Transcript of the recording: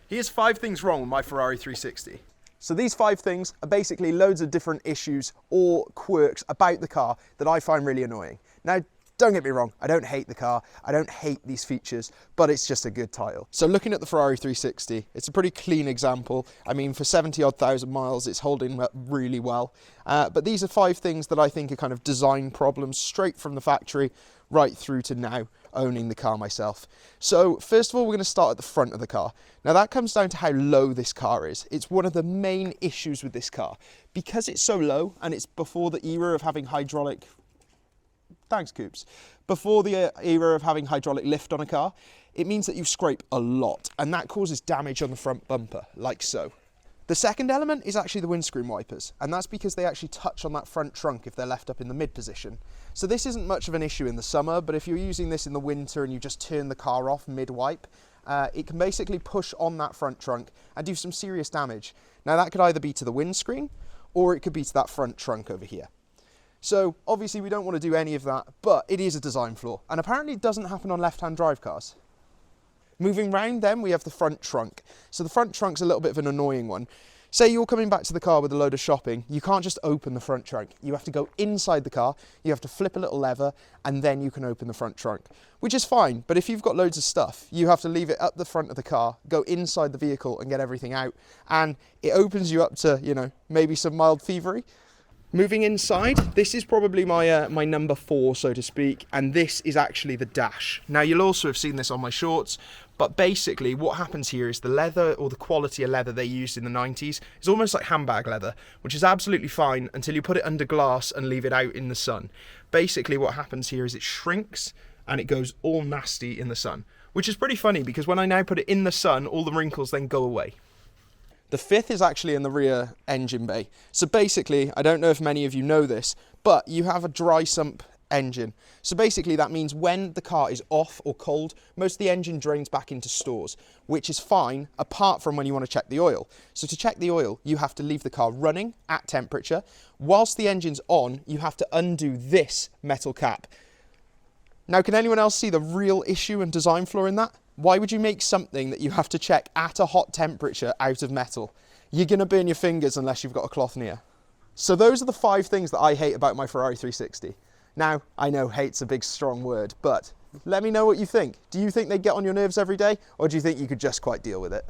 Here's 5 things wrong with my Ferrari 360. So these 5 things are basically loads of different issues or quirks about the car that I find really annoying. Now, don't get me wrong, I don't hate the car, I don't hate these features, but it's just a good title. So looking at the Ferrari 360, it's a pretty clean example. I mean, for 70-odd thousand miles, it's holding up really well. But these are 5 things that I think are kind of design problems straight from the factory right through to now owning the car myself. So first of all, we're going to start at the front of the car. Now that comes down to how low this car is. It's one of the main issues with this car. Because it's so low and it's before the era of having hydraulic... Thanks, Coops. Before the era of having hydraulic lift on a car, it means that you scrape a lot, and that causes damage on the front bumper, like so. The second element is actually the windscreen wipers, and that's because they actually touch on that front trunk if they're left up in the mid position. So this isn't much of an issue in the summer, but if you're using this in the winter and you just turn the car off mid-wipe, it can basically push on that front trunk and do some serious damage. Now that could either be to the windscreen, or it could be to that front trunk over here. So obviously we don't want to do any of that, but it is a design flaw, and apparently it doesn't happen on left-hand drive cars. Moving round then, we have the front trunk. So the front trunk's a little bit of an annoying one. Say you're coming back to the car with a load of shopping, you can't just open the front trunk. You have to go inside the car, you have to flip a little lever, and then you can open the front trunk, which is fine. But if you've got loads of stuff, you have to leave it up the front of the car, go inside the vehicle and get everything out. And it opens you up to, you know, maybe some mild thievery. Moving inside, this is probably my my number 4, so to speak, and this is actually the dash. Now you'll also have seen this on my shorts, but basically what happens here is the leather, or the quality of leather they used in the 90s, is almost like handbag leather, which is absolutely fine until you put it under glass and leave it out in the sun. Basically what happens here is it shrinks and it goes all nasty in the sun, which is pretty funny because when I now put it in the sun, all the wrinkles then go away. The 5th is actually in the rear engine bay. So basically, I don't know if many of you know this, but you have a dry sump engine. So basically that means when the car is off or cold, most of the engine drains back into stores, which is fine apart from when you want to check the oil. So to check the oil, you have to leave the car running at temperature. Whilst the engine's on, you have to undo this metal cap. Now, can anyone else see the real issue and design flaw in that? Why would you make something that you have to check at a hot temperature out of metal? You're going to burn your fingers unless you've got a cloth near. So those are the 5 things that I hate about my Ferrari 360. Now, I know hate's a big strong word, but let me know what you think. Do you think they get on your nerves every day, or do you think you could just quite deal with it?